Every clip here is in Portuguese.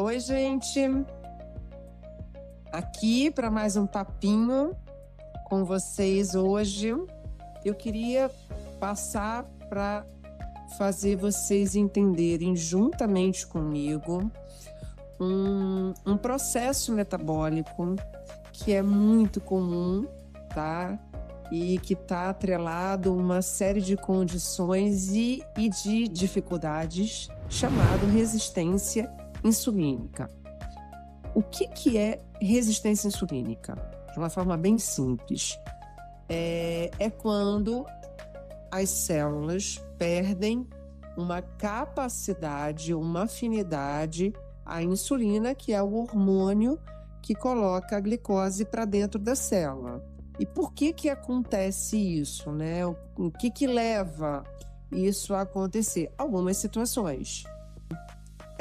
Oi, gente. Aqui para mais um papinho com vocês hoje. Eu queria passar para fazer vocês entenderem juntamente comigo um processo metabólico que é muito comum, tá? E que está atrelado a uma série de condições e de dificuldades, chamado resistência insulínica. O que é resistência insulínica? De uma forma bem simples, é quando as células perdem uma capacidade, uma afinidade à insulina, que é o hormônio que coloca a glicose para dentro da célula. E por que acontece isso, né? O que leva isso a acontecer? Algumas situações.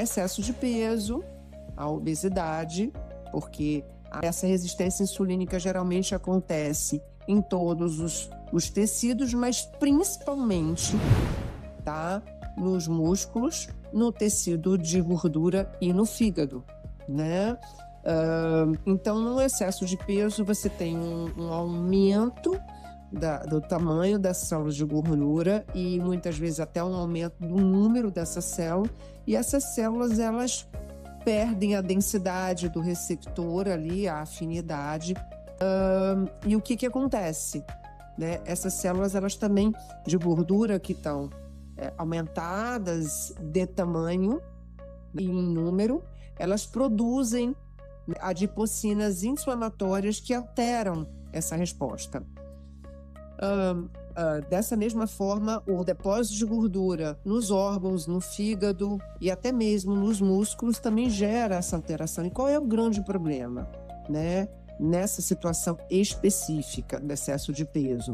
Excesso de peso, a obesidade, porque essa resistência insulínica geralmente acontece em todos os tecidos, mas principalmente, tá? Nos músculos, no tecido de gordura e no fígado, né? Então, no excesso de peso, você tem um aumento do tamanho das células de gordura e muitas vezes até um aumento do número dessa célula. E essas células, elas perdem a densidade do receptor ali, a afinidade. E o que acontece? Né? Essas células, elas também de gordura que estão aumentadas de tamanho e em número, elas produzem adipocinas inflamatórias que alteram essa resposta. Dessa mesma forma, o depósito de gordura nos órgãos, no fígado e até mesmo nos músculos também gera essa alteração. E qual é o grande problema, né? Nessa situação específica do excesso de peso?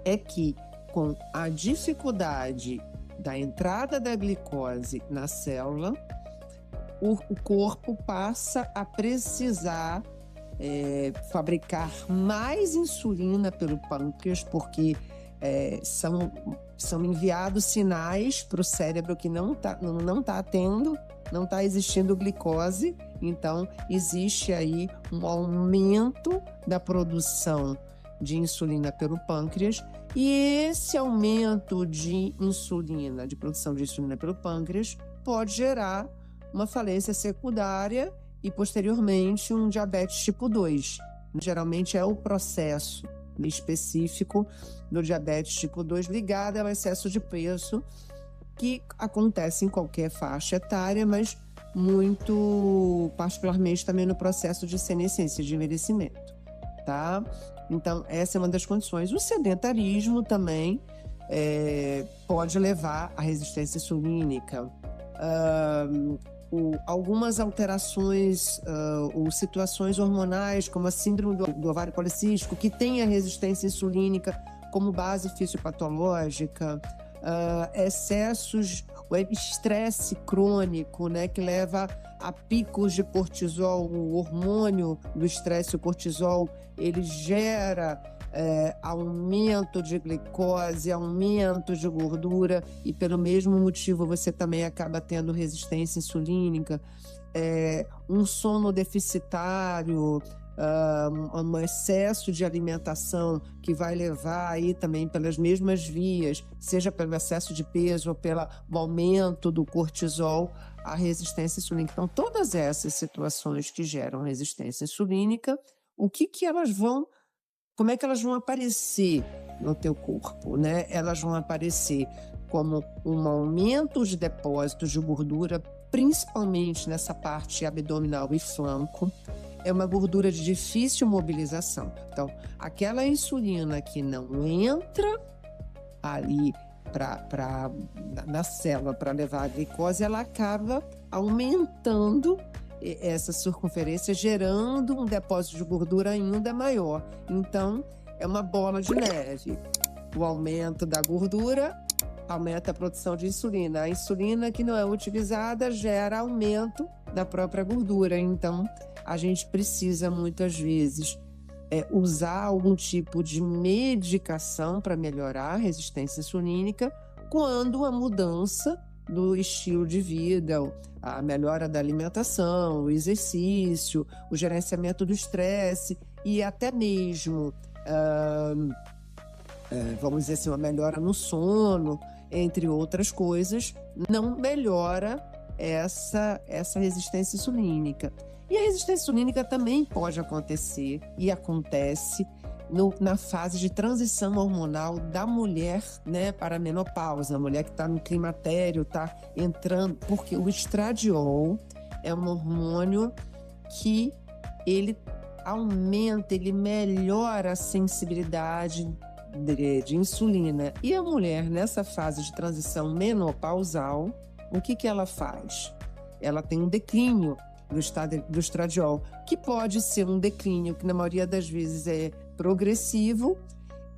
É que com a dificuldade da entrada da glicose na célula, o corpo passa a precisar fabricar mais insulina pelo pâncreas, porque são enviados sinais para o cérebro que não está existindo glicose. Então, existe aí um aumento da produção de insulina pelo pâncreas, e esse aumento de insulina, de produção de insulina pelo pâncreas, pode gerar uma falência secundária e, posteriormente, um diabetes tipo 2. Geralmente é o processo específico do diabetes tipo 2 ligado ao excesso de peso, que acontece em qualquer faixa etária, mas muito particularmente também no processo de senescência, de envelhecimento, tá? Então, essa é uma das condições. O sedentarismo também pode levar à resistência insulínica. Algumas alterações ou situações hormonais, como a síndrome do ovário policístico, que tem a resistência insulínica como base fisiopatológica, excessos, o estresse crônico, né, que leva a picos de cortisol. O hormônio do estresse, o cortisol, ele gera aumento de glicose, aumento de gordura, e pelo mesmo motivo você também acaba tendo resistência insulínica. Um sono deficitário, um excesso de alimentação que vai levar aí também pelas mesmas vias, seja pelo excesso de peso ou pelo aumento do cortisol, a resistência insulínica. Então, todas essas situações que geram resistência insulínica, como é que elas vão aparecer no teu corpo, né? Elas vão aparecer como um aumento de depósitos de gordura, principalmente nessa parte abdominal e flanco. É uma gordura de difícil mobilização. Então, aquela insulina que não entra ali na célula para levar a glicose, ela acaba aumentando essa circunferência, gerando um depósito de gordura ainda maior. Então, é uma bola de neve. O aumento da gordura aumenta a produção de insulina. A insulina que não é utilizada gera aumento da própria gordura. Então, a gente precisa muitas vezes usar algum tipo de medicação para melhorar a resistência insulínica quando a mudança do estilo de vida, a melhora da alimentação, o exercício, o gerenciamento do estresse e até mesmo, vamos dizer assim, uma melhora no sono, entre outras coisas, não melhora essa resistência insulínica. E a resistência insulínica também pode acontecer e acontece na fase de transição hormonal da mulher, né, para a menopausa, a mulher que está no climatério, está entrando, porque o estradiol é um hormônio que ele aumenta, ele melhora a sensibilidade de insulina. E a mulher, nessa fase de transição menopausal, o que ela faz? Ela tem um declínio do estradiol, que pode ser um declínio que na maioria das vezes é progressivo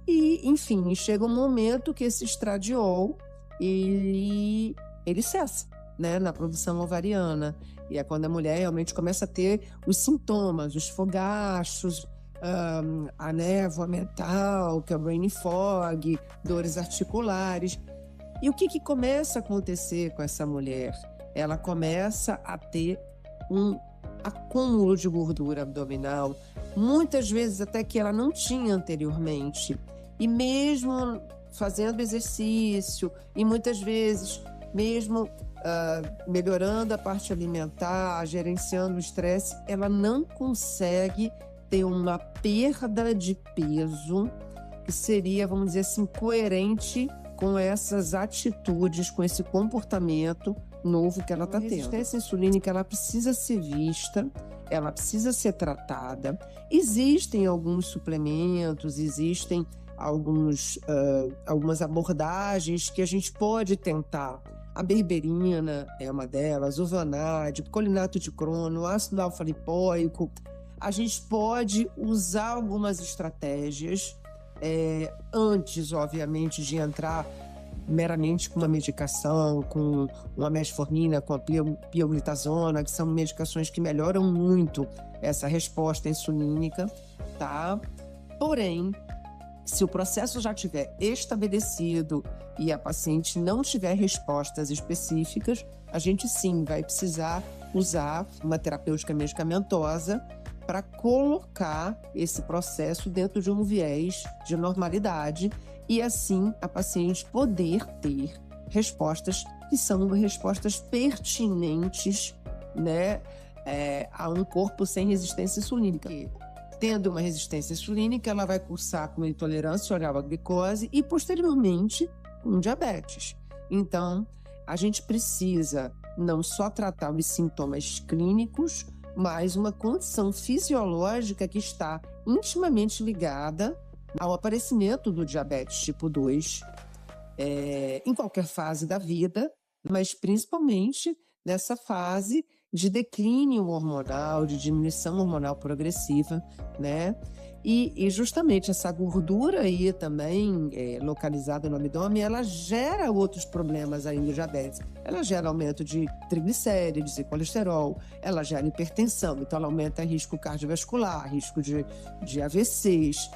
e, enfim, chega um momento que esse estradiol ele cessa, né, na produção ovariana. E é quando a mulher realmente começa a ter os sintomas, os fogachos, a névoa mental, que é o brain fog, dores articulares. E o que começa a acontecer com essa mulher? Ela começa a ter um acúmulo de gordura abdominal, muitas vezes até que ela não tinha anteriormente. E mesmo fazendo exercício, e muitas vezes mesmo melhorando a parte alimentar, gerenciando o estresse, ela não consegue ter uma perda de peso que seria, vamos dizer assim, coerente com essas atitudes, com esse comportamento novo que ela está tendo. A resistência insulínica, ela precisa ser vista, ela precisa ser tratada. Existem alguns suplementos, existem algumas abordagens que a gente pode tentar. A berberina é uma delas, o vanádio, colinato de crono, ácido alfa-lipoico. A gente pode usar algumas estratégias antes, obviamente, de entrar meramente com uma medicação, com uma metformina, com a pioglitazona, que são medicações que melhoram muito essa resposta insulínica, tá? Porém, se o processo já estiver estabelecido e a paciente não tiver respostas específicas, a gente sim vai precisar usar uma terapêutica medicamentosa para colocar esse processo dentro de um viés de normalidade e assim a paciente poder ter respostas que são respostas pertinentes, né, a um corpo sem resistência insulínica. Tendo uma resistência insulínica, ela vai cursar com intolerância oral à glicose e posteriormente com diabetes. Então, a gente precisa não só tratar os sintomas clínicos, mas uma condição fisiológica que está intimamente ligada ao aparecimento do diabetes tipo 2 em qualquer fase da vida, mas principalmente nessa fase de declínio hormonal, de diminuição hormonal progressiva, né? E justamente essa gordura aí também localizada no abdômen, ela gera outros problemas aí no diabetes. Ela gera aumento de triglicérides e colesterol, ela gera hipertensão, então ela aumenta risco cardiovascular, risco de AVCs,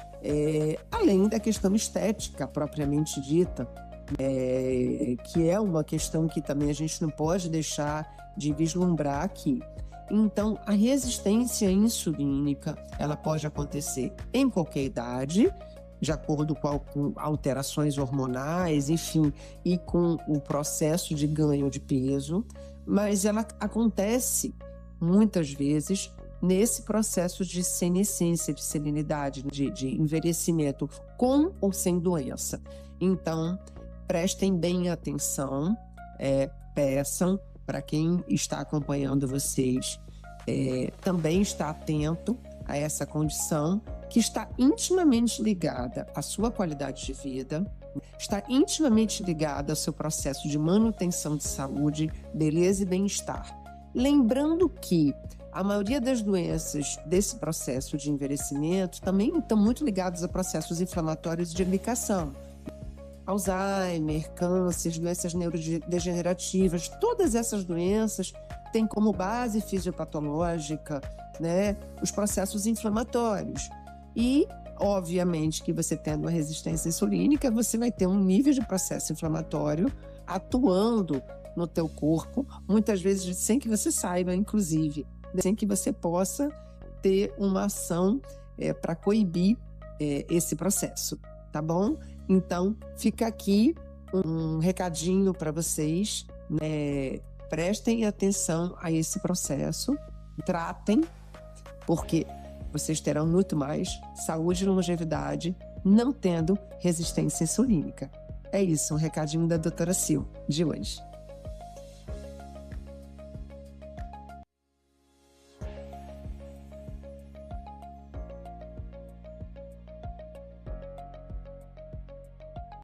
além da questão estética propriamente dita, que é uma questão que também a gente não pode deixar de vislumbrar aqui. Então, a resistência insulínica, ela pode acontecer em qualquer idade, de acordo com alterações hormonais, enfim, e com o processo de ganho de peso, mas ela acontece muitas vezes nesse processo de senescência, de serenidade, de envelhecimento, com ou sem doença. Então, prestem bem atenção, peçam para quem está acompanhando vocês, também está atento a essa condição que está intimamente ligada à sua qualidade de vida, está intimamente ligada ao seu processo de manutenção de saúde, beleza e bem-estar. Lembrando que a maioria das doenças desse processo de envelhecimento também estão muito ligadas a processos inflamatórios de medicação. Alzheimer, câncer, doenças neurodegenerativas, todas essas doenças têm como base fisiopatológica, né, os processos inflamatórios. E, obviamente, que você tendo uma resistência insulínica, você vai ter um nível de processo inflamatório atuando no teu corpo, muitas vezes sem que você saiba, inclusive, sem que você possa ter uma ação para coibir esse processo, tá bom? Então, fica aqui um recadinho para vocês, né? Prestem atenção a esse processo, tratem, porque vocês terão muito mais saúde e longevidade não tendo resistência insulínica. É isso, um recadinho da doutora Sil de hoje.